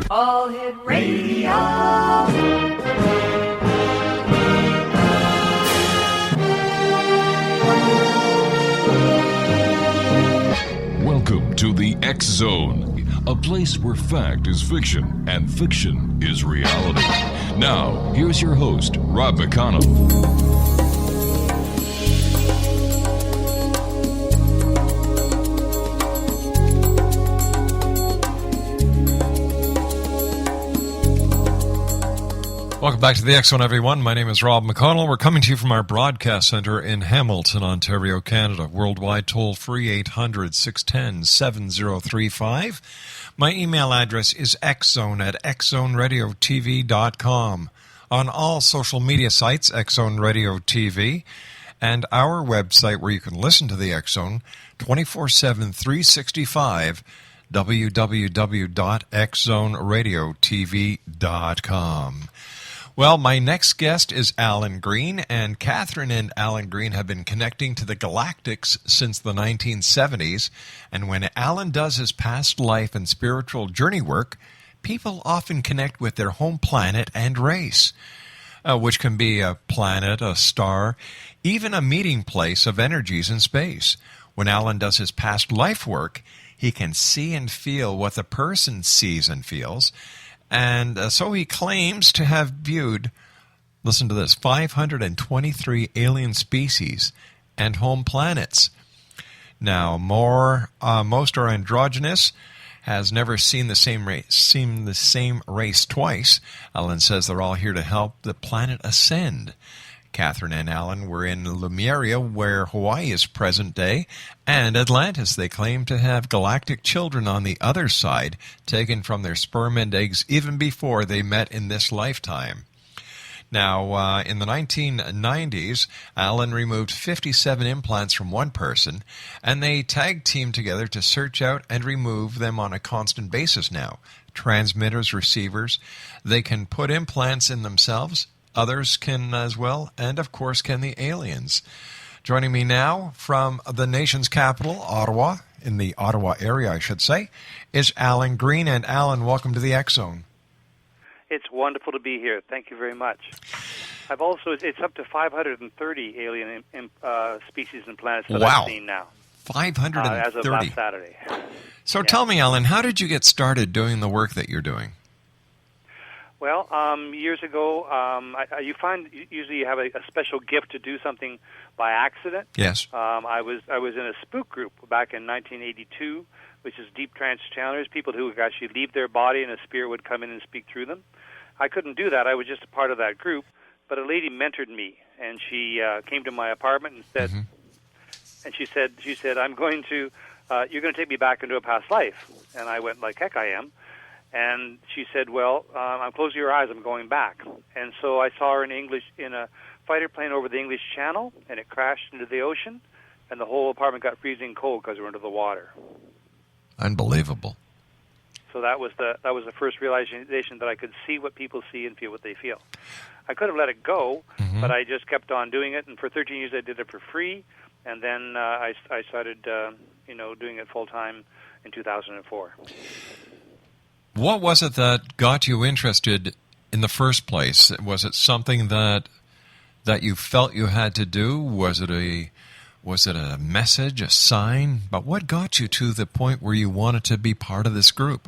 All Hit Radio. Welcome to the X Zone, a place where fact is fiction and fiction is reality. Now, here's your host, Rob McConnell. Welcome back to the X Zone, everyone. My name is Rob McConnell. We're coming to you from our broadcast center in Hamilton, Ontario, Canada. Worldwide toll-free 800-610-7035. My email address is xzone@xzoneradiotv.com. On all social media sites, X Zone Radio TV, and our website where you can listen to the X Zone 24/7, 365, www.xzoneradiotv.com. Well, my next guest is Allan Green, and Catherine and Allan Green have been connecting to the Galactics since the 1970s, and when Allan does his past life and spiritual journey work, people often connect with their home planet and race, which can be a planet, a star, even a meeting place of energies in space. When Allan does his past life work, he can see and feel what the person sees and feels, and so he claims to have viewed, listen to this, 523 alien species and home planets. Now, most are androgynous, has never seen the same race twice. Allan says they're all here to help the planet ascend. Catherine and Allan were in Lemuria, where Hawaii is present day, and Atlantis. They claim to have galactic children on the other side, taken from their sperm and eggs even before they met in this lifetime. Now, in the 1990s, Allan removed 57 implants from one person, and they tag teamed together to search out and remove them on a constant basis now. Transmitters, receivers, they can put implants in themselves. Others can as well, and of course can the aliens. Joining me now from the nation's capital, Ottawa, in the Ottawa area I should say, is Allan Green. And Allan, welcome to the X Zone. It's wonderful to be here. Thank you very much. It's up to 530 alien species and planets that I've seen now. 530? As of last Saturday. So tell me, Allan, how did you get started doing the work that you're doing? Well, years ago, you find usually you have a special gift to do something by accident. Yes. I was in a spook group back in 1982, which is deep trance channelers, people who would actually leave their body and a spirit would come in and speak through them. I couldn't do that. I was just a part of that group, but a lady mentored me, and she came to my apartment and said, and she said, "I'm going to, you're going to take me back into a past life." And I went, like heck I am. And she said, "Well, close your eyes, I'm going back." And so I saw her in a fighter plane over the English Channel, and it crashed into the ocean, and the whole apartment got freezing cold because we were under the water. Unbelievable. So that was the first realization that I could see what people see and feel what they feel. I could have let it go, but I just kept on doing it, and for 13 years I did it for free, and then I started doing it full time in 2004. What was it that got you interested in the first place? Was it something that you felt you had to do? Was it a message, a sign? But what got you to the point where you wanted to be part of this group?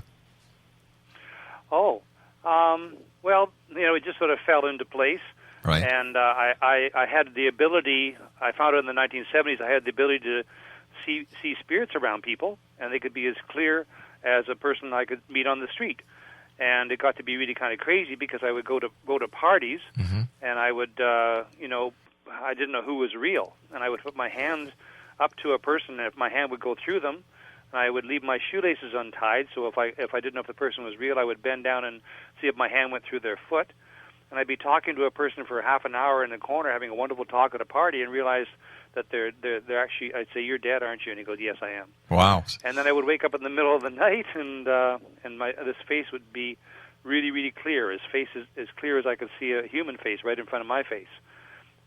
Well, it just sort of fell into place. Right. And I had the ability, I found out in the 1970s, I had the ability to see spirits around people, and they could be as clear as a person I could meet on the street. And it got to be really kind of crazy because I would go to parties, and I would, I didn't know who was real. And I would put my hand up to a person, and if my hand would go through them, I would leave my shoelaces untied, so if I didn't know if the person was real, I would bend down and see if my hand went through their foot. And I'd be talking to a person for half an hour in the corner, having a wonderful talk at a party, and realize that they're actually, I'd say, "You're dead, aren't you?" And he goes, "Yes, I am." Wow. And then I would wake up in the middle of the night, and this face would be really, really clear. His face is as clear as I could see a human face right in front of my face.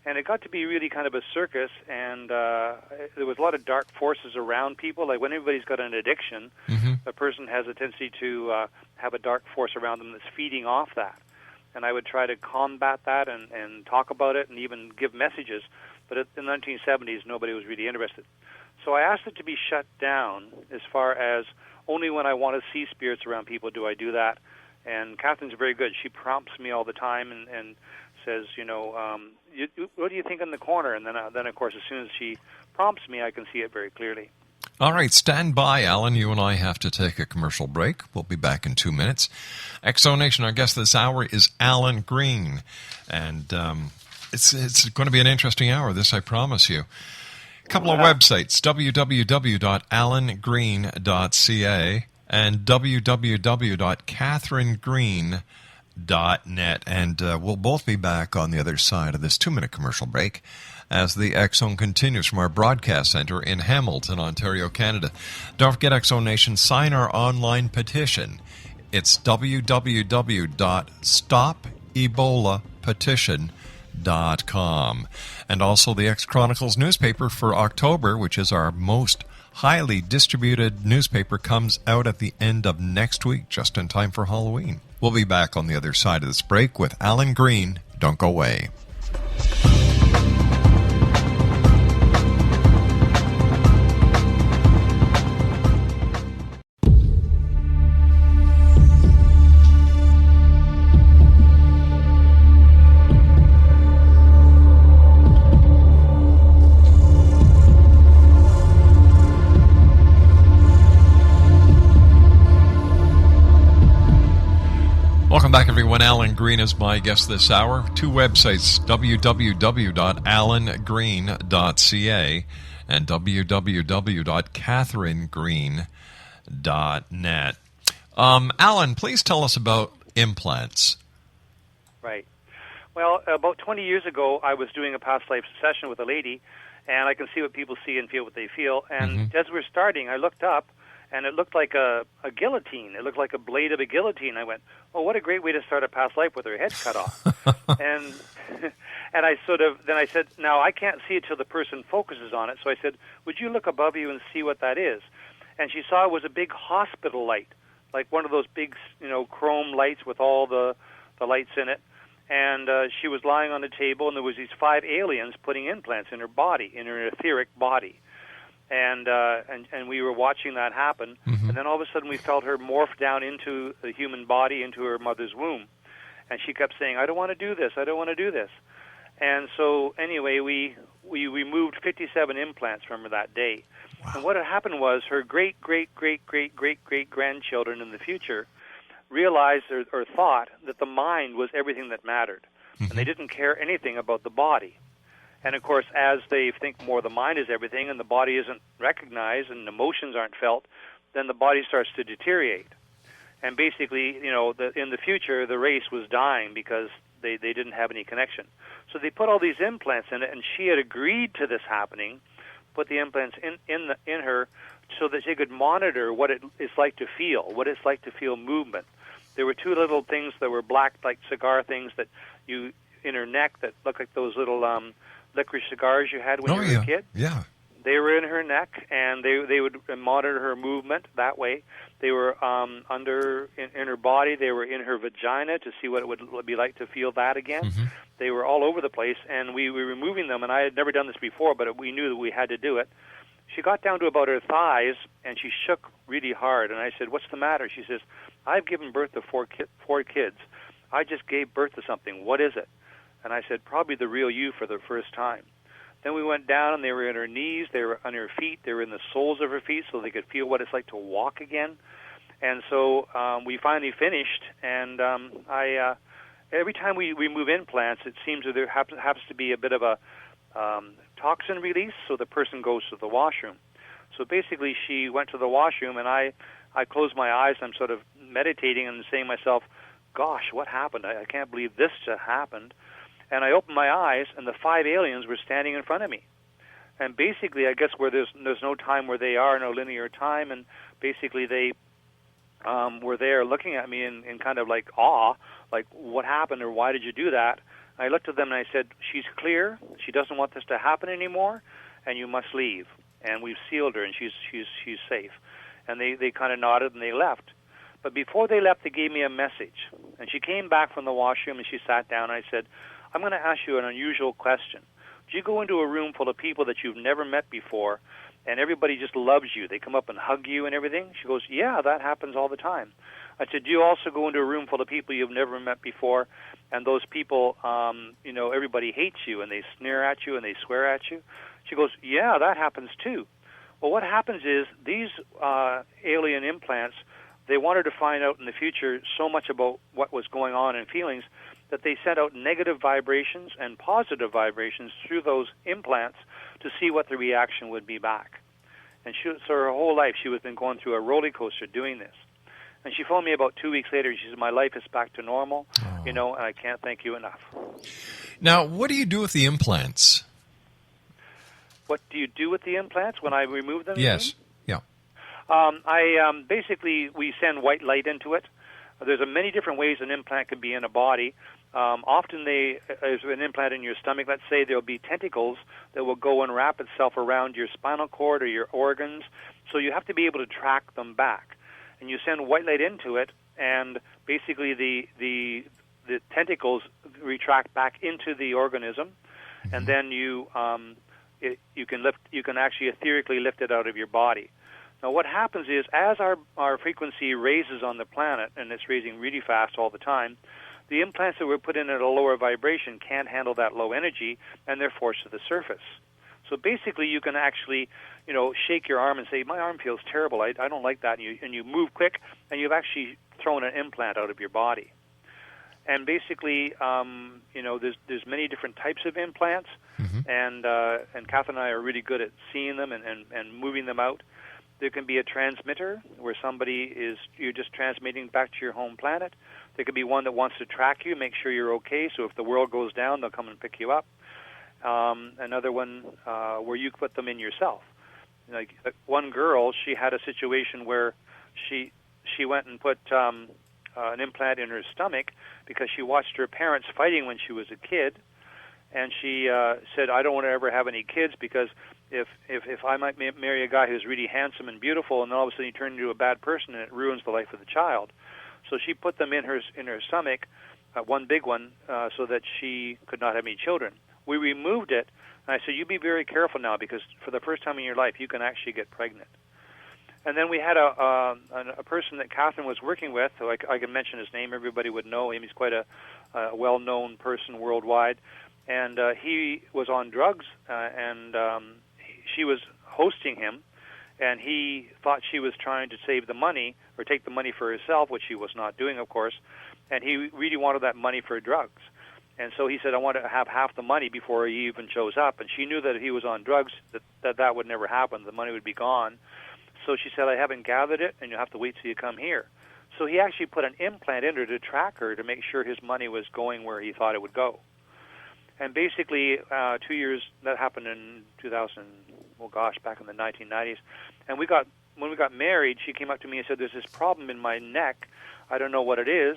And it got to be really kind of a circus, and there was a lot of dark forces around people. Like when everybody's got an addiction, a person has a tendency to have a dark force around them that's feeding off that. And I would try to combat that and talk about it and even give messages. But in the 1970s, nobody was really interested. So I asked it to be shut down as far as only when I want to see spirits around people do I do that. And Catherine's very good. She prompts me all the time and says, what do you think in the corner? And then, of course, as soon as she prompts me, I can see it very clearly. All right, stand by, Alan. You and I have to take a commercial break. We'll be back in 2 minutes. Exonation, our guest this hour is Allan Green. And it's going to be an interesting hour, this I promise you. A couple of websites, www.allangreen.ca and www.catherinegreen.net. And we'll both be back on the other side of this 2-minute commercial break as the X-Zone continues from our broadcast center in Hamilton, Ontario, Canada. Don't forget, X-Zone Nation, sign our online petition. It's www.stopebolapetition.com. And also the X-Chronicles newspaper for October, which is our most highly distributed newspaper, comes out at the end of next week, just in time for Halloween. We'll be back on the other side of this break with Allan Green. Don't go away. Welcome back, everyone. Allan Green is my guest this hour. 2 websites, www.allangreen.ca and www.catherinegreen.net. Allan, please tell us about implants. Right. Well, about 20 years ago, I was doing a past life session with a lady, and I can see what people see and feel what they feel. And as we're starting, I looked up, and it looked like a guillotine. It looked like a blade of a guillotine. I went, "Oh, what a great way to start a past life with her head cut off." and I said, "Now I can't see it till the person focuses on it." So I said, "Would you look above you and see what that is?" And she saw it was a big hospital light, like one of those big, chrome lights with all the lights in it. And she was lying on a table, and there was these 5 aliens putting implants in her body, in her etheric body. And we were watching that happen, and then all of a sudden we felt her morph down into the human body, into her mother's womb, and she kept saying, "I don't want to do this. I don't want to do this." And so anyway, we removed 57 implants from her that day. Wow. And what had happened was her great grandchildren in the future realized or thought that the mind was everything that mattered, and they didn't care anything about the body. And, of course, as they think more the mind is everything and the body isn't recognized and emotions aren't felt, then the body starts to deteriorate. And basically, in the future, the race was dying because they didn't have any connection. So they put all these implants in it, and she had agreed to this happening, put the implants in her so that she could monitor what it's like to feel, what it's like to feel movement. There were 2 little things that were black, like cigar things that in her neck that looked like those little licorice cigars you had when you were a kid. Yeah. They were in her neck, and they would monitor her movement that way. They were in her body. They were in her vagina to see what it would be like to feel that again. They were all over the place, and we were removing them, and I had never done this before, but we knew that we had to do it. She got down to about her thighs, and she shook really hard, and I said, "What's the matter?" She says, "I've given birth to 4 kids. I just gave birth to something. What is it?" And I said, "Probably the real you for the first time." Then we went down, and they were in her knees, they were on her feet, they were in the soles of her feet so they could feel what it's like to walk again. And so we finally finished, and every time we remove implants, it seems that there happens to be a bit of a toxin release, so the person goes to the washroom. So basically she went to the washroom, and I closed my eyes, and I'm sort of meditating and saying to myself, "Gosh, what happened? I can't believe this just happened." And I opened my eyes, and the 5 aliens were standing in front of me. And basically, I guess where there's no time where they are, no linear time, and basically they were there looking at me in kind of like awe, like, what happened or why did you do that? I looked at them and I said, she's clear. She doesn't want this to happen anymore, and you must leave. And we've sealed her, and she's safe. And they kind of nodded, and they left. But before they left, they gave me a message. And she came back from the washroom, and she sat down, and I said, I'm going to ask you an unusual question. Do you go into a room full of people that you've never met before, and everybody just loves you? They come up and hug you and everything? She goes, yeah, that happens all the time. I said, do you also go into a room full of people you've never met before, and those people, everybody hates you, and they sneer at you, and they swear at you? She goes, yeah, that happens too. Well, what happens is these alien implants, they wanted to find out in the future so much about what was going on in feelings that they sent out negative vibrations and positive vibrations through those implants to see what the reaction would be back. And so her whole life she was been going through a roller coaster doing this. And she phoned me about 2 weeks later. She said, my life is back to normal, and I can't thank you enough. Now, what do you do with the implants? What do you do with the implants when I remove them? Yes. Yeah. Basically, we send white light into it. There's many different ways an implant can be in a body. Often there's an implant in your stomach. Let's say there'll be tentacles that will go and wrap itself around your spinal cord or your organs. So you have to be able to track them back. And you send white light into it, and basically the tentacles retract back into the organism, and then you can actually etherically lift it out of your body. Now, what happens is, as our frequency raises on the planet, and it's raising really fast all the time, the implants that were put in at a lower vibration can't handle that low energy, and they're forced to the surface. So basically, you can actually, shake your arm and say, my arm feels terrible, I don't like that, and you move quick, and you've actually thrown an implant out of your body. And basically, there's many different types of implants, and Catherine and I are really good at seeing them and moving them out. There can be a transmitter where you're just transmitting back to your home planet. There could be one that wants to track you, make sure you're okay, so if the world goes down, they'll come and pick you up. Another one where you put them in yourself. Like one girl, she had a situation where she went and put an implant in her stomach because she watched her parents fighting when she was a kid, and she said, I don't want to ever have any kids because if I might marry a guy who's really handsome and beautiful, and then all of a sudden he turns into a bad person, and it ruins the life of the child. So she put them in her stomach, one big one, so that she could not have any children. We removed it, and I said, you be very careful now because for the first time in your life, you can actually get pregnant. And then we had a person that Catherine was working with, so I can mention his name, everybody would know him. He's quite a well-known person worldwide. And he was on drugs, and she was hosting him, and he thought she was trying to save the money or take the money for herself, which she was not doing, of course, and he really wanted that money for drugs. And so he said, I want to have half the money before he even shows up. And she knew that if he was on drugs, that would never happen. The money would be gone. So she said, I haven't gathered it, and you'll have to wait till you come here. So he actually put an implant in her to track her to make sure his money was going where he thought it would go. And basically, 2 years, that happened in 2000, back in the 1990s. And when we got married, she came up to me and said, there's this problem in my neck. I don't know what it is.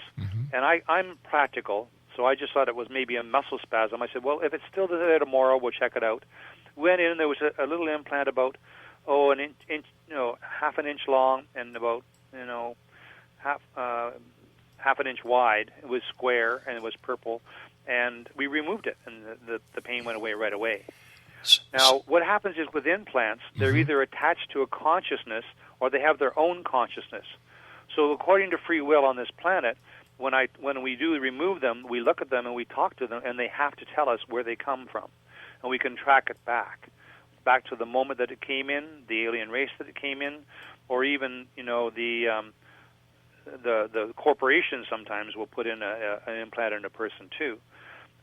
And I'm practical, so I just thought it was maybe a muscle spasm. I said, well, if it's still there tomorrow, we'll check it out. Went in, there was a little implant about, an inch, half an inch long and about, half an inch wide. It was square and it was purple. And we removed it, and the pain went away right away. Now, what happens is with implants, they're either attached to a consciousness or they have their own consciousness. So according to free will on this planet, when we do remove them, we look at them and we talk to them, and they have to tell us where they come from. And we can track it back to the moment that it came in, the alien race that it came in, or even, the corporations sometimes will put in an implant in a person too,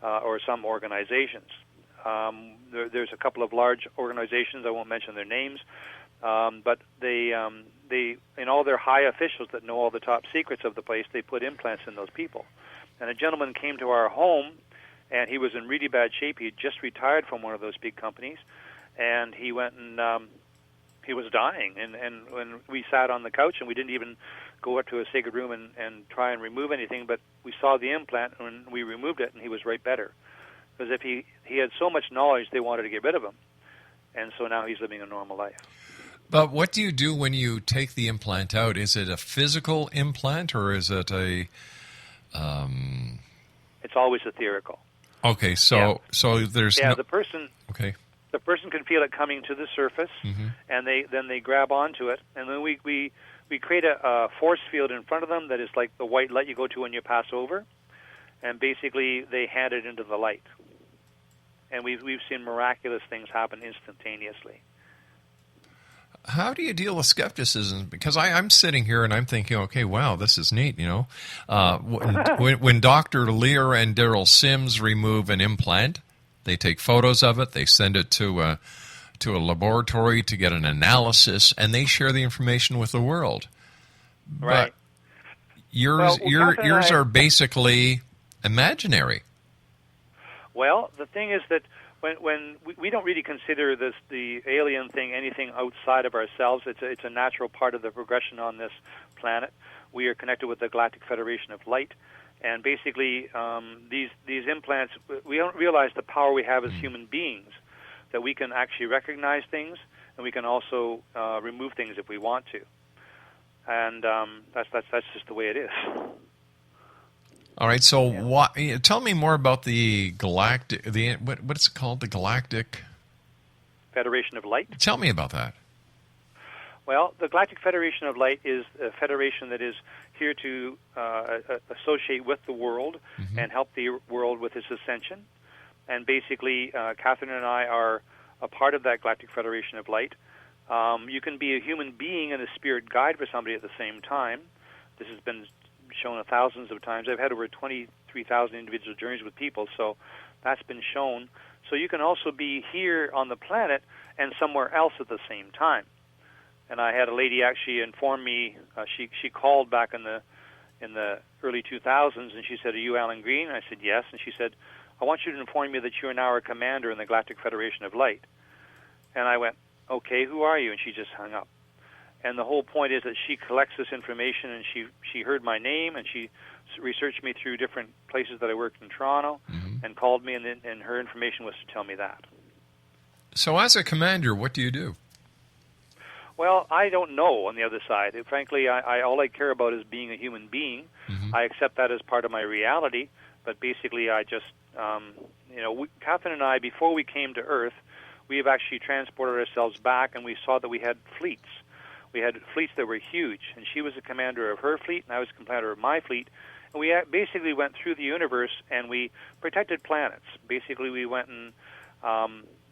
or some organizations. There's a couple of large organizations, I won't mention their names, but they in all their high officials that know all the top secrets of the place, they put implants in those people. And a gentleman came to our home, and he was in really bad shape. He had just retired from one of those big companies, and he went and he was dying. And when we sat on the couch, and we didn't even go up to a sacred room and try and remove anything, but we saw the implant and we removed it, and he was right better. Because if he had so much knowledge, they wanted to get rid of him. And so now he's living a normal life. But what do you do when you take the implant out? Is it a physical implant, or is it a... It's always etherical. Okay, so there's the person... Okay. The person can feel it coming to the surface, and they grab onto it, and then we create a force field in front of them that is like the white light you go to when you pass over, and basically they hand it into the light. And we've seen miraculous things happen instantaneously. How do you deal with skepticism? Because I'm sitting here and I'm thinking, okay, wow, this is neat, when Dr. Lear and Daryl Sims remove an implant, they take photos of it, they send it to a laboratory to get an analysis, and they share the information with the world. Right. But yours are basically imaginary. Well, the thing is that when we don't really consider the alien thing anything outside of ourselves. It's a natural part of the progression on this planet. We are connected with the Galactic Federation of Light, and basically these implants, we don't realize the power we have as human beings, that we can actually recognize things, and we can also remove things if we want to. And that's just the way it is. All right, so tell me more about the galactic, what's it called, the Galactic Federation of Light? Tell me about that. Well, the Galactic Federation of Light is a federation that is here to associate with the world and help the world with its ascension. And basically, Catherine and I are a part of that Galactic Federation of Light. You can be a human being and a spirit guide for somebody at the same time. This has been shown thousands of times. I've had over 23,000 individual journeys with people, so that's been shown. So you can also be here on the planet and somewhere else at the same time. And I had a lady actually inform me. She called back in the early 2000s, and she said, "Are you Allan Green?" And I said, "Yes." And she said, "I want you to inform me that you are now a commander in the Galactic Federation of Light." And I went, "Okay, who are you?" And she just hung up. And the whole point is that she collects this information, and she heard my name, and she researched me through different places that I worked in Toronto, and called me, and her information was to tell me that. So as a commander, what do you do? Well, I don't know on the other side. Frankly, all I care about is being a human being. I accept that as part of my reality, but basically I just, Catherine and I, before we came to Earth, we have actually transported ourselves back, and we saw that we had fleets. We had fleets that were huge, and she was the commander of her fleet, and I was the commander of my fleet. And we basically went through the universe, and we protected planets. Basically, we went and,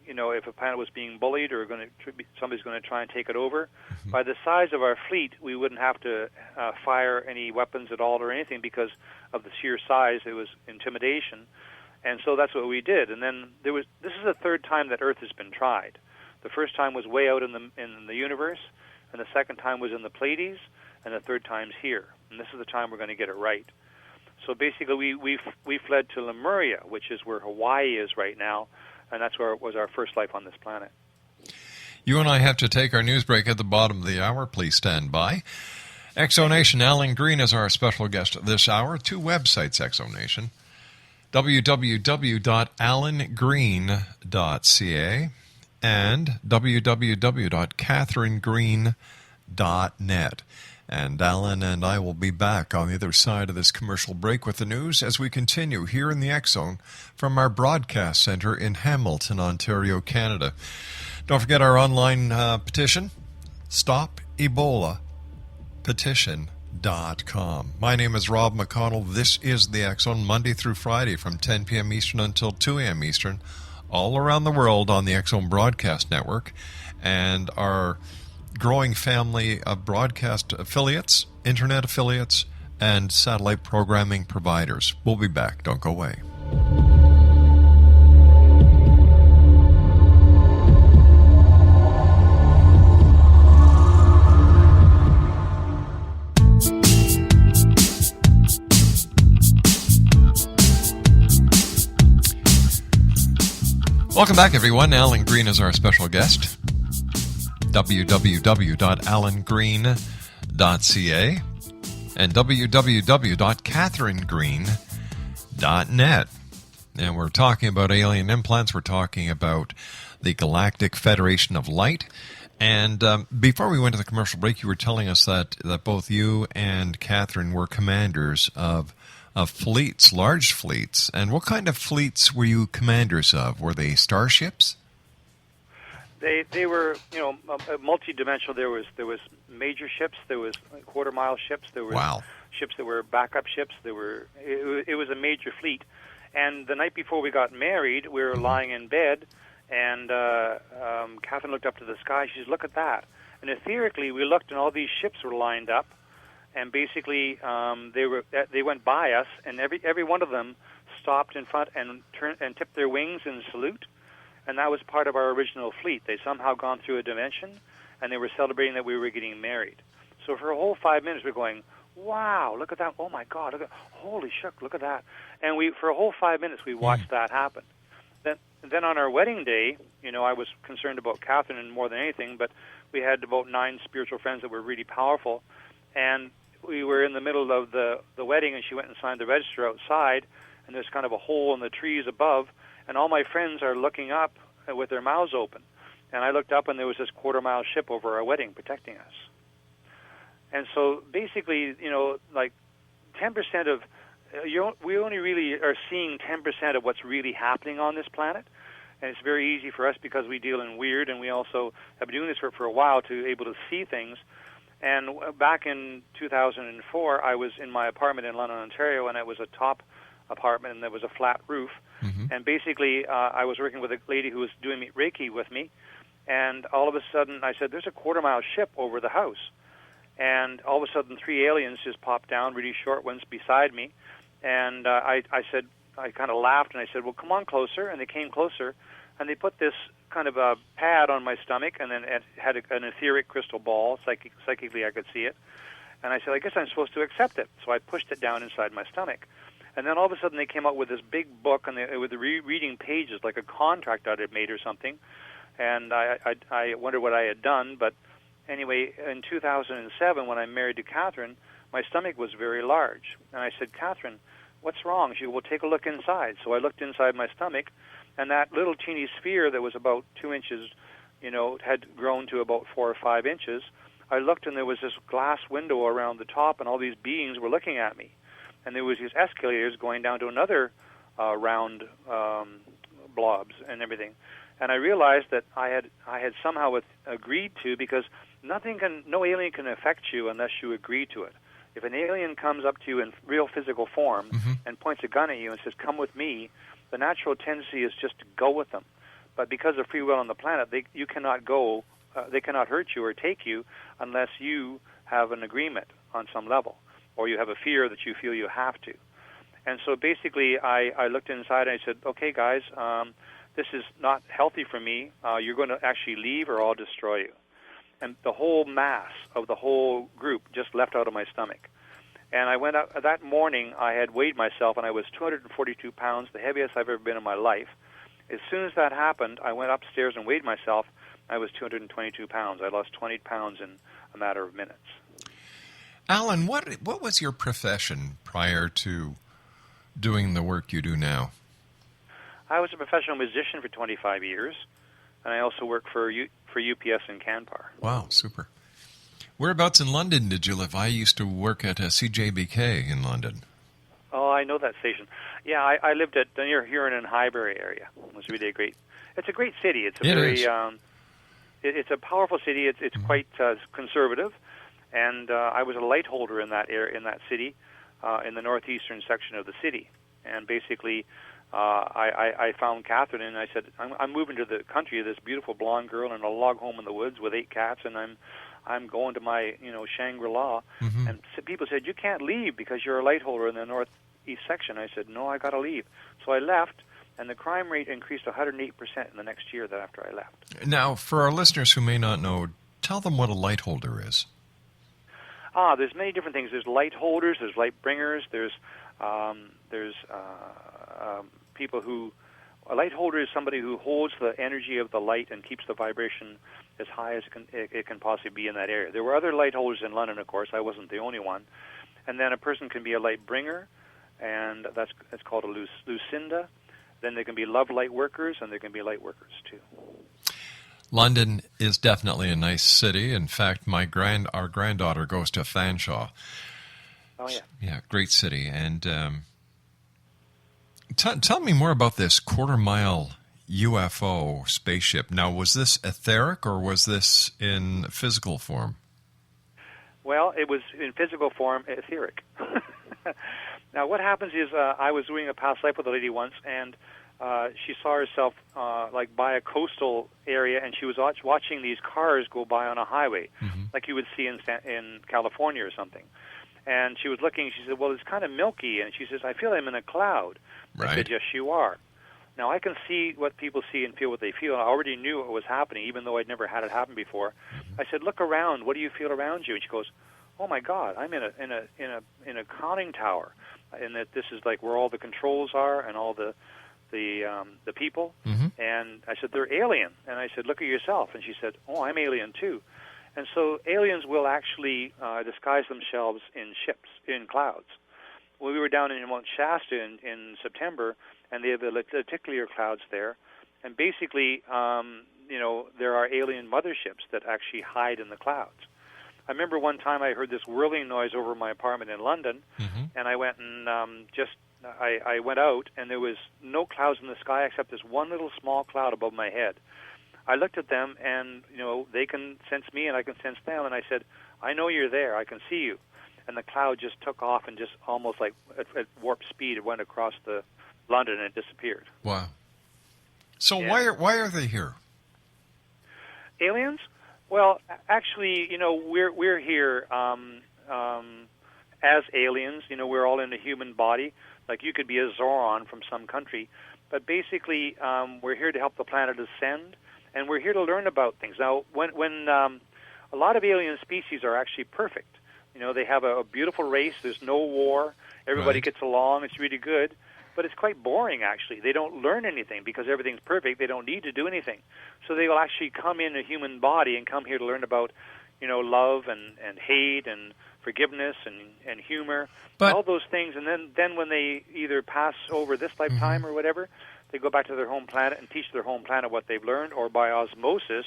if a planet was being bullied or somebody's going to try and take it over, by the size of our fleet, we wouldn't have to fire any weapons at all or anything because of the sheer size. It was intimidation. And so that's what we did. And then this is the third time that Earth has been tried. The first time was way out in the universe, and the second time was in the Pleiades, and the third time's here. And this is the time we're going to get it right. So basically, we fled to Lemuria, which is where Hawaii is right now, and that's where it was our first life on this planet. You and I have to take our news break at the bottom of the hour. Please stand by. Exonation, Allan Green is our special guest this hour. 2 websites, Exonation. www.allangreen.ca and www.catherinegreen.net. And Allan and I will be back on the other side of this commercial break with the news as we continue here in the X Zone from our broadcast center in Hamilton, Ontario, Canada. Don't forget our online petition, StopEbolaPetition.com. My name is Rob McConnell. This is the X Zone, Monday through Friday from 10 p.m. Eastern until 2 a.m. Eastern, all around the world on the X Zone Broadcast Network, and our growing family of broadcast affiliates, internet affiliates, and satellite programming providers. We'll be back. Don't go away. Welcome back, everyone. Allan Green is our special guest. www.allangreen.ca and www.catherinegreen.net. And we're talking about alien implants. We're talking about the Galactic Federation of Light. And before we went to the commercial break, you were telling us that both you and Catherine were commanders of fleets, large fleets. And what kind of fleets were you commanders of? Were they starships? They were, multi-dimensional. There was major ships, there was quarter-mile ships, there was ships that were backup ships. It was a major fleet. And the night before we got married, we were lying in bed, and Catherine looked up to the sky. She said, "Look at that." And etherically, we looked, and all these ships were lined up, and basically they went by us, and every one of them stopped in front and turned and tipped their wings in salute. And that was part of our original fleet. They somehow gone through a dimension, and they were celebrating that we were getting married. So for a whole 5 minutes, we're going, "Wow, look at that. Oh, my God, holy shuck, look at that." And for a whole 5 minutes, we watched that happen. Then on our wedding day, I was concerned about Catherine more than anything, but we had about 9 spiritual friends that were really powerful. And we were in the middle of the wedding, and she went and signed the register outside, and there's kind of a hole in the trees above, and all my friends are looking up with their mouths open. And I looked up, and there was this quarter-mile ship over our wedding protecting us. And so basically, like 10% of, we only really are seeing 10% of what's really happening on this planet. And it's very easy for us because we deal in weird, and we also have been doing this for a while to able to see things. And back in 2004, I was in my apartment in London, Ontario, and it was a top apartment, and there was a flat roof. Mm-hmm. And basically, I was working with a lady who was doing Reiki with me, and all of a sudden, I said, "There's a quarter-mile ship over the house." And all of a sudden, 3 aliens just popped down, really short ones, beside me. And I said, I kind of laughed, and I said, "Well, come on closer." And they came closer, and they put this kind of a pad on my stomach, and then it had an etheric crystal ball. Psychically, I could see it. And I said, "I guess I'm supposed to accept it." So I pushed it down inside my stomach. And then all of a sudden, they came out with this big book, and they were reading pages like a contract I had made or something. And I wondered what I had done, but anyway, in 2007, when I married to Catherine, my stomach was very large. And I said, "Catherine, what's wrong?" She said, "Well, take a look inside." So I looked inside my stomach, and that little teeny sphere that was about 2 inches, had grown to about 4 or 5 inches. I looked, and there was this glass window around the top, and all these beings were looking at me. And there was these escalators going down to another round blobs and everything. And I realized that I had somehow agreed to, because no alien can affect you unless you agree to it. If an alien comes up to you in real physical form and points a gun at you and says, "Come with me," the natural tendency is just to go with them. But because of free will on the planet, you cannot go. They cannot hurt you or take you unless you have an agreement on some level, or you have a fear that you feel you have to. And so basically, I looked inside and I said, "Okay, guys, this is not healthy for me. You're going to actually leave, or I'll destroy you." And the whole mass of the whole group just left out of my stomach. And I went out that morning. I had weighed myself, and I was 242 pounds, the heaviest I've ever been in my life. As soon as that happened, I went upstairs and weighed myself. I was 222 pounds. I lost 20 pounds in a matter of minutes. Allan, what was your profession prior to doing the work you do now? I was a professional musician for 25 years, and I also worked for UPS in Canpar. Wow, super. Whereabouts in London did you live? I used to work at CJBK in London. Oh, I know that station. Yeah, I lived at near Huron and Highbury area. It was really it's a great city. It's a powerful city. It's quite conservative, and I was a light holder in that area, in that city, in the northeastern section of the city. And basically, I found Catherine, and I said, I'm moving to the country. This beautiful blonde girl in a log home in the woods with 8 cats, and I'm going to my Shangri-La. Mm-hmm. And people said, "You can't leave because you're a light holder in the northeast section." I said, "No, I got to leave." So I left, and the crime rate increased 108% in the next year after I left. Now, for our listeners who may not know, tell them what a light holder is. There's many different things. There's light holders, there's light bringers, there's people who a light holder is somebody who holds the energy of the light and keeps the vibration as high as it can possibly be in that area. There were other light holders in London, of course. I wasn't the only one. And then a person can be a light bringer, and that's called a Lucinda. Then there can be love light workers, and there can be light workers too. London is definitely a nice city. In fact, our granddaughter goes to Fanshawe. Oh yeah. Yeah, great city. And tell me more about this quarter-mile UFO spaceship. Now, was this etheric or was this in physical form? Well, it was in physical form, etheric. Now, what happens is I was doing a past life with a lady once, and she saw herself like by a coastal area, and she was watching these cars go by on a highway, like you would see in California or something. And she was looking. She said, "Well, it's kind of milky." And she says, "I feel I'm in a cloud." Right. I said, "Yes, you are." Now, I can see what people see and feel what they feel. I already knew what was happening, even though I'd never had it happen before. I said, "Look around. What do you feel around you?" And she goes, "Oh my God, I'm in a conning tower, and that this is like where all the controls are and all the people." And I said, "They're alien." And I said, "Look at yourself." And she said, "Oh, I'm alien too." And so aliens will actually disguise themselves in ships, in clouds. Well, we were down in Mount Shasta in September, and they have the lenticular clouds there. And basically, there are alien motherships that actually hide in the clouds. I remember one time I heard this whirling noise over my apartment in London, and I went and I went out, and there was no clouds in the sky except this one little small cloud above my head. I looked at them, and they can sense me, and I can sense them. And I said, "I know you're there. I can see you." And the cloud just took off, and just almost like at warp speed, it went across the London and it disappeared. Wow. So Yeah. why are they here? Aliens? Well, actually, we're here as aliens. We're all in a human body. Like you could be a Zoran from some country, but basically, we're here to help the planet ascend. And we're here to learn about things. Now, when a lot of alien species are actually perfect. They have a beautiful race. There's no war. Everybody Right. gets along. It's really good. But it's quite boring, actually. They don't learn anything because everything's perfect. They don't need to do anything. So they will actually come in a human body and come here to learn about, love and hate and forgiveness and humor, But- all those things. And then when they either pass over this lifetime or whatever, they go back to their home planet and teach their home planet what they've learned, or by osmosis,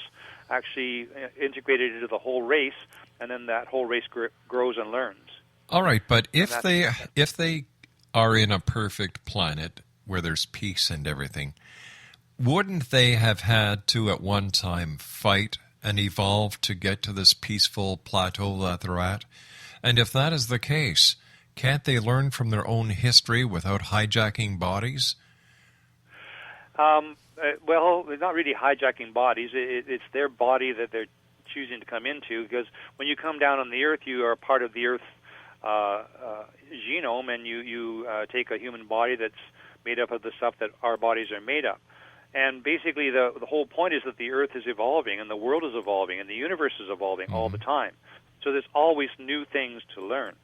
actually integrated into the whole race, and then that whole race grows and learns. All right, but if they are in a perfect planet where there's peace and everything, wouldn't they have had to at one time fight and evolve to get to this peaceful plateau that they're at? And if that is the case, can't they learn from their own history without hijacking bodies? Well, they're not really hijacking bodies. It's their body that they're choosing to come into, because when you come down on the Earth, you are part of the Earth genome, and you take a human body that's made up of the stuff that our bodies are made up. And basically, the whole point is that the Earth is evolving, and the world is evolving, and the universe is evolving all the time. So there's always new things to learn.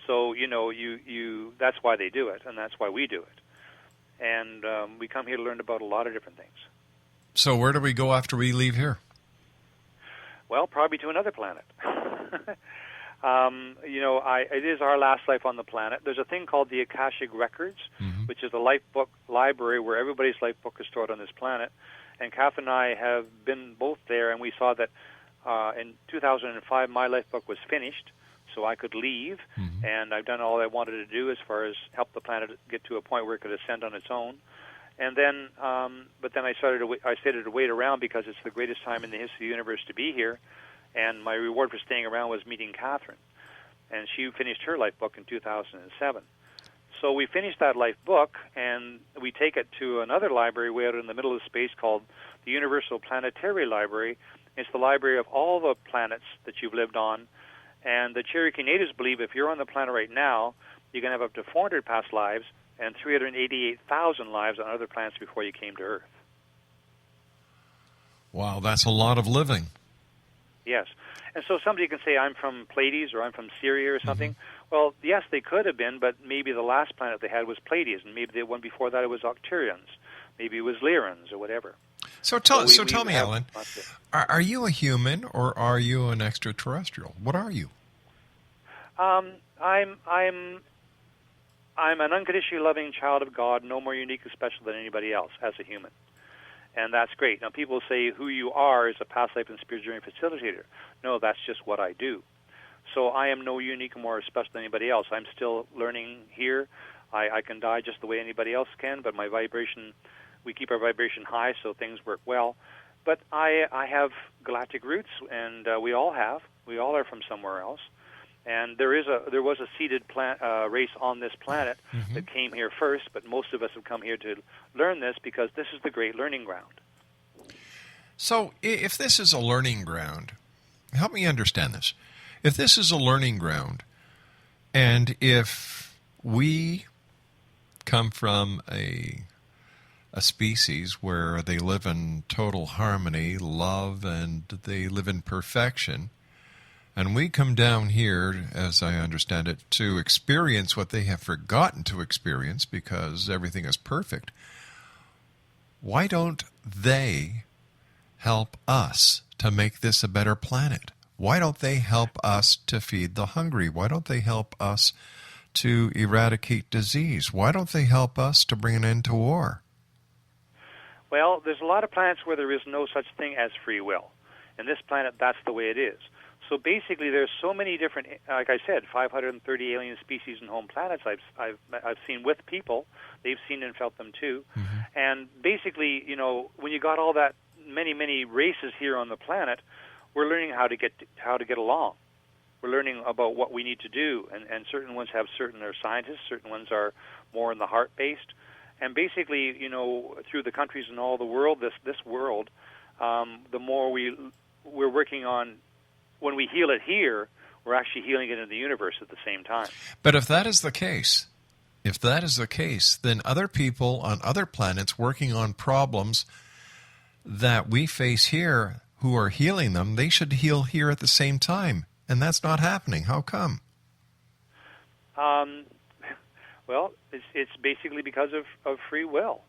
So you that's why they do it, and that's why we do it. And we come here to learn about a lot of different things. So where do we go after we leave here? Well, probably to another planet. It is our last life on the planet. There's a thing called the Akashic Records, which is a life book library where everybody's life book is stored on this planet. And Kath and I have been both there, and we saw that in 2005 my life book was finished, so I could leave, and I've done all I wanted to do as far as help the planet get to a point where it could ascend on its own. And then, but then I started to wait around because it's the greatest time in the history of the universe to be here. And my reward for staying around was meeting Catherine. And she finished her life book in 2007. So we finished that life book, and we take it to another library way out in the middle of space called the Universal Planetary Library. It's the library of all the planets that you've lived on. And the Cherokee Natives believe if you're on the planet right now, you can have up to 400 past lives and 388,000 lives on other planets before you came to Earth. Wow, that's a lot of living. Yes. And so somebody can say, I'm from Pleiades or I'm from Syria or something. Well, yes, they could have been, but maybe the last planet they had was Pleiades, and maybe the one before that it was Octurians. Maybe it was Lyrans or whatever. So tell me, have Allan, are you a human or are you an extraterrestrial? What are you? I'm an unconditionally loving child of God, no more unique or special than anybody else as a human. And that's great. Now, people say who you are is a past life and spirit journey facilitator. No, that's just what I do. So I am no unique or more special than anybody else. I'm still learning here. I can die just the way anybody else can, but my vibration, we keep our vibration high, so things work well. But I have galactic roots, and we all have. We all are from somewhere else. And there was a seeded race on this planet that came here first, but most of us have come here to learn this because this is the great learning ground. So if this is a learning ground, help me understand this. If this is a learning ground, and if we come from a species where they live in total harmony, love, and they live in perfection, and we come down here, as I understand it, to experience what they have forgotten to experience because everything is perfect, why don't they help us to make this a better planet? Why don't they help us to feed the hungry? Why don't they help us to eradicate disease? Why don't they help us to bring an end to war? Well, there's a lot of planets where there is no such thing as free will. And this planet, that's the way it is. So basically, there's so many different, like I said, 530 alien species and home planets I've seen with people. They've seen and felt them too. And basically, you know, when you got all that many races here on the planet, we're learning how to get along. We're learning about what we need to do, and certain ones have certain are scientists, certain ones are more in the heart based. And basically, you know, through the countries and all the world, this world, the more we're working on. When we heal it here, we're actually healing it in the universe at the same time. But if that is the case, then other people on other planets working on problems that we face here who are healing them, they should heal here at the same time. And that's not happening. How come? Well, it's basically because of free will.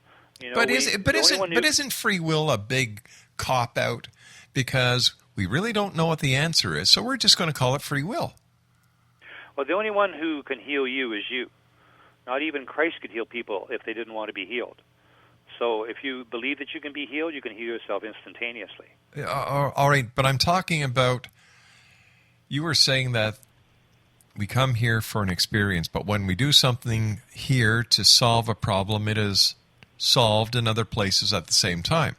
You know, but isn't free will a big cop-out? Because we really don't know what the answer is, so we're just going to call it free will. Well, the only one who can heal you is you. Not even Christ could heal people if they didn't want to be healed. So if you believe that you can be healed, you can heal yourself instantaneously. All right, but I'm talking about, you were saying that we come here for an experience, but when we do something here to solve a problem, it is solved in other places at the same time.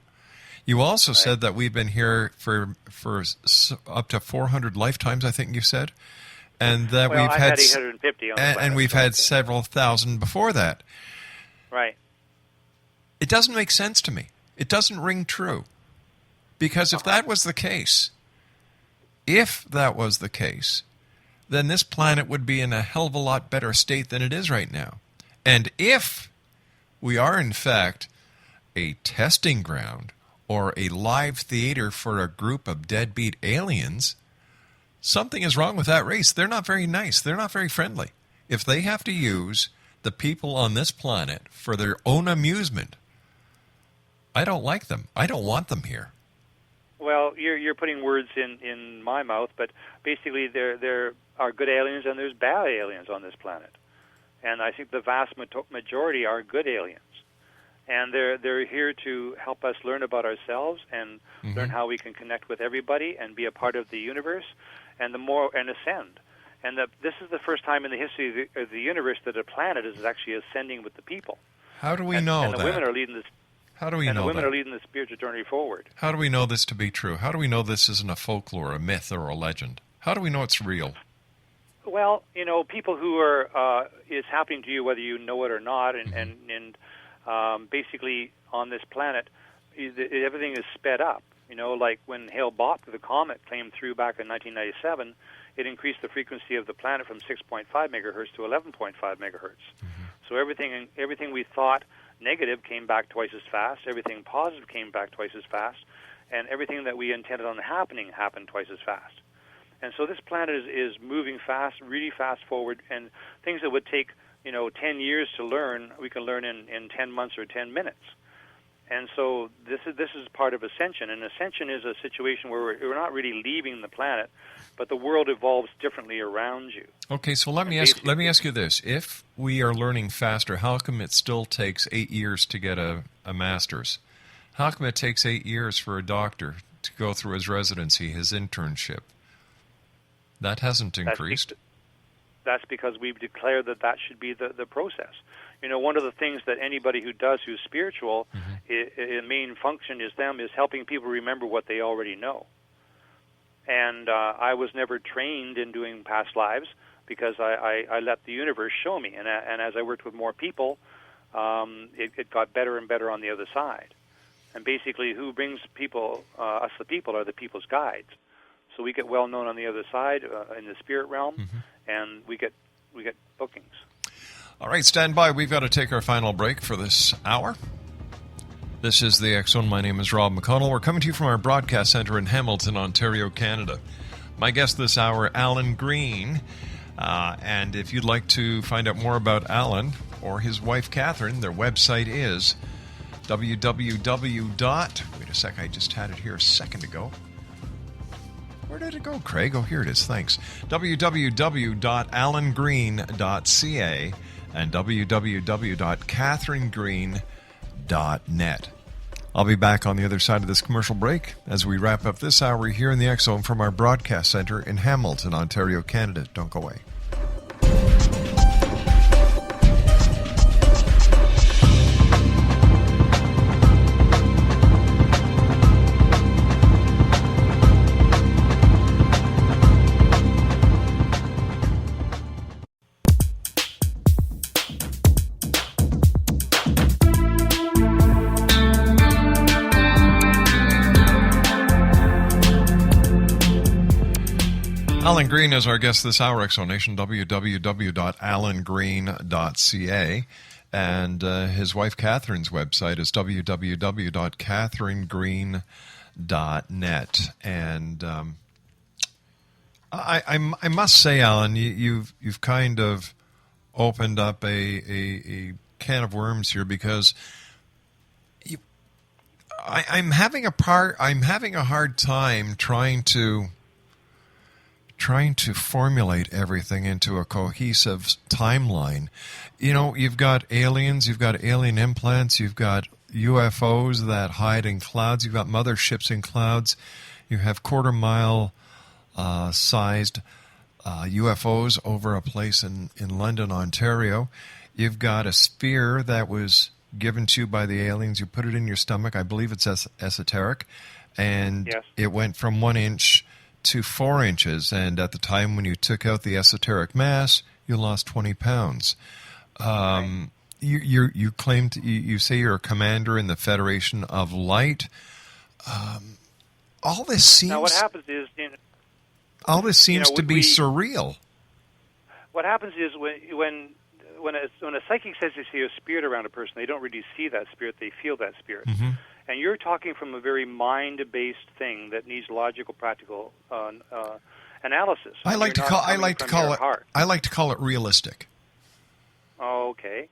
You also said that we've been here for up to 400 lifetimes, I think you said, and that we've had 850 on the planet, and we've had several thousand before that. Right. It doesn't make sense to me. It doesn't ring true, because if that was the case, then this planet would be in a hell of a lot better state than it is right now. And if we are in fact a testing ground or a live theater for a group of deadbeat aliens, something is wrong with that race. They're not very nice. They're not very friendly. If they have to use the people on this planet for their own amusement, I don't like them. I don't want them here. Well, you're putting words in my mouth, but basically there are good aliens and there's bad aliens on this planet. And I think the vast majority are good aliens. And they're here to help us learn about ourselves and learn how we can connect with everybody and be a part of the universe and ascend. And this is the first time in the history of the universe that a planet is actually ascending with the people. How do we know and that? The women are leading this. How do we know that? And the women are leading the spiritual journey forward. How do we know this to be true? How do we know this isn't a folklore, a myth, or a legend? How do we know it's real? Well, you know, people who are it's happening to you whether you know it or not, and basically on this planet, everything is sped up. You know, like when Hale-Bopp, the comet, came through back in 1997, it increased the frequency of the planet from 6.5 megahertz to 11.5 megahertz. So everything we thought negative came back twice as fast, everything positive came back twice as fast, and everything that we intended on happening happened twice as fast. And so this planet is moving fast, really fast forward, and things that would take 10 years to learn, we can learn in 10 months or 10 minutes. And so this is part of ascension. And ascension is a situation where we're not really leaving the planet, but the world evolves differently around you. Okay, so let me ask you this: if we are learning faster, how come it still takes 8 years to get a master's? How come it takes 8 years for a doctor to go through his residency, his internship? That hasn't increased. That's because we've declared that should be the process. You know, one of the things that anybody who's spiritual, a main function is helping people remember what they already know. And I was never trained in doing past lives because I let the universe show me. And as I worked with more people, it got better and better on the other side. And basically, who brings people, us the people, are the people's guides. So we get well known on the other side in the spirit realm, and we get bookings. All right, stand by. We've got to take our final break for this hour. This is the X Zone. My name is Rob McConnell. We're coming to you from our broadcast center in Hamilton, Ontario, Canada. My guest this hour, Allan Green. And if you'd like to find out more about Allan or his wife, Catherine, their website is www. Wait a sec, I just had it here a second ago. Where did it go, Craig? Oh, here it is. Thanks. www.allangreen.ca and www.catherinegreen.net. I'll be back on the other side of this commercial break as we wrap up this hour here in the X Zone from our broadcast center in Hamilton, Ontario, Canada. Don't go away. Allan Green is our guest this hour, Exonation, www.allangreen.ca. And his wife Catherine's website is www.catherinegreen.net. And I must say, Allan, you've kind of opened up a can of worms here, because I'm having a hard time trying to formulate everything into a cohesive timeline. You know, you've got aliens, you've got alien implants, you've got UFOs that hide in clouds, you've got motherships in clouds, you have quarter-mile sized UFOs over a place in London, Ontario. You've got a sphere that was given to you by the aliens. You put it in your stomach. I believe it's esoteric. And yes. It went from 1 inch to 4 inches, and at the time when you took out the esoteric mass, you lost 20 pounds. You claim you say you're a commander in the Federation of Light. All this seems. Now, what happens is, all this seems to be surreal. What happens is when a psychic says they see a spirit around a person, they don't really see that spirit; they feel that spirit. Mm-hmm. And you're talking from a very mind-based thing that needs logical, practical analysis. I like to call it realistic. Oh, okay.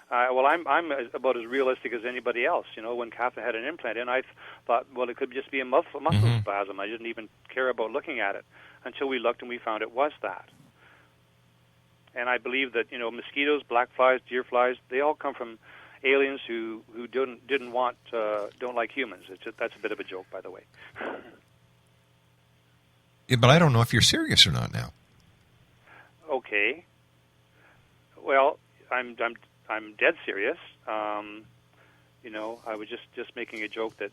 Well, I'm about as realistic as anybody else. You know, when Catherine had an implant in, I thought, well, it could just be a muscle spasm. I didn't even care about looking at it until we looked and we found it was that. And I believe that, mosquitoes, black flies, deer flies, they all come from aliens who don't like humans. That's a bit of a joke, by the way. Yeah, but I don't know if you're serious or not now. Okay. Well, I'm dead serious. I was just making a joke that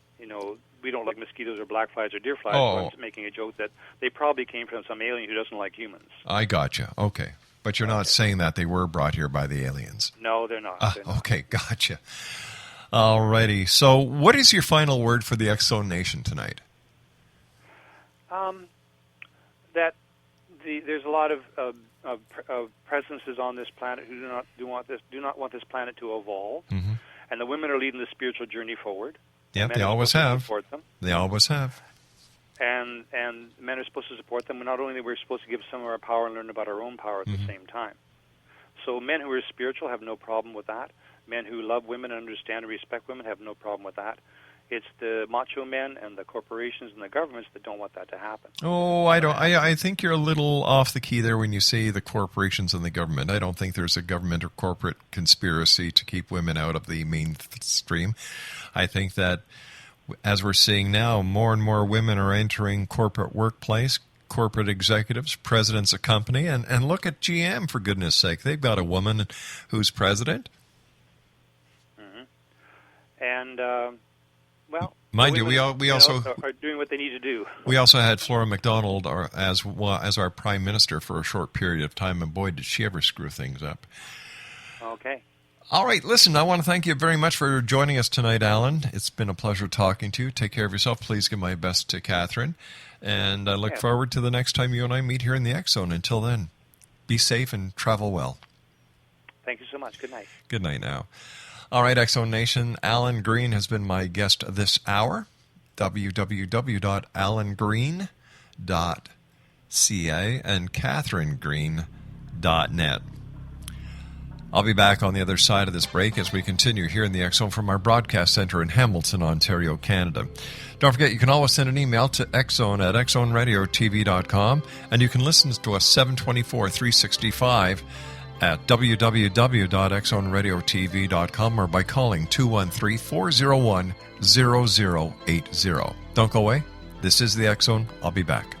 we don't like mosquitoes or black flies or deer flies. Oh. So I'm just making a joke that they probably came from some alien who doesn't like humans. I gotcha. Okay. But you're not saying that they were brought here by the aliens. No, they're not. Okay, gotcha. All righty. So what is your final word for the X Zone Nation tonight? That there's a lot of presences on this planet who do not want this planet to evolve, mm-hmm. and the women are leading the spiritual journey forward. Yeah, they always have. Support them. They always have. And men are supposed to support them. Not only we're supposed to give some of our power and learn about our own power at mm-hmm. the same time. So men who are spiritual have no problem with that. Men who love women and understand and respect women have no problem with that. It's the macho men and the corporations and the governments that don't want that to happen. Oh, I don't. I think you're a little off the key there when you say the corporations and the government. I don't think there's a government or corporate conspiracy to keep women out of the mainstream. I think that, as we're seeing now, more and more women are entering corporate workplace, corporate executives, presidents of company, and look at GM, for goodness sake. They've got a woman who's president. Mm-hmm. And, well, mind you, we also are doing what they need to do. We also had Flora MacDonald as our prime minister for a short period of time, and boy, did she ever screw things up. Okay. All right, listen, I want to thank you very much for joining us tonight, Allan. It's been a pleasure talking to you. Take care of yourself. Please give my best to Catherine. And I look forward to the next time you and I meet here in the X Zone. Until then, be safe and travel well. Thank you so much. Good night. Good night now. All right, X Zone Nation, Allan Green has been my guest this hour. www.allangreen.ca and catherinegreen.net. I'll be back on the other side of this break as we continue here in the X Zone from our broadcast center in Hamilton, Ontario, Canada. Don't forget, you can always send an email to xzone@xzoneradiotv.com, and you can listen to us 7/24/365 at www.xzoneradiotv.com or by calling 213-401-0080. Don't go away. This is the X Zone. I'll be back.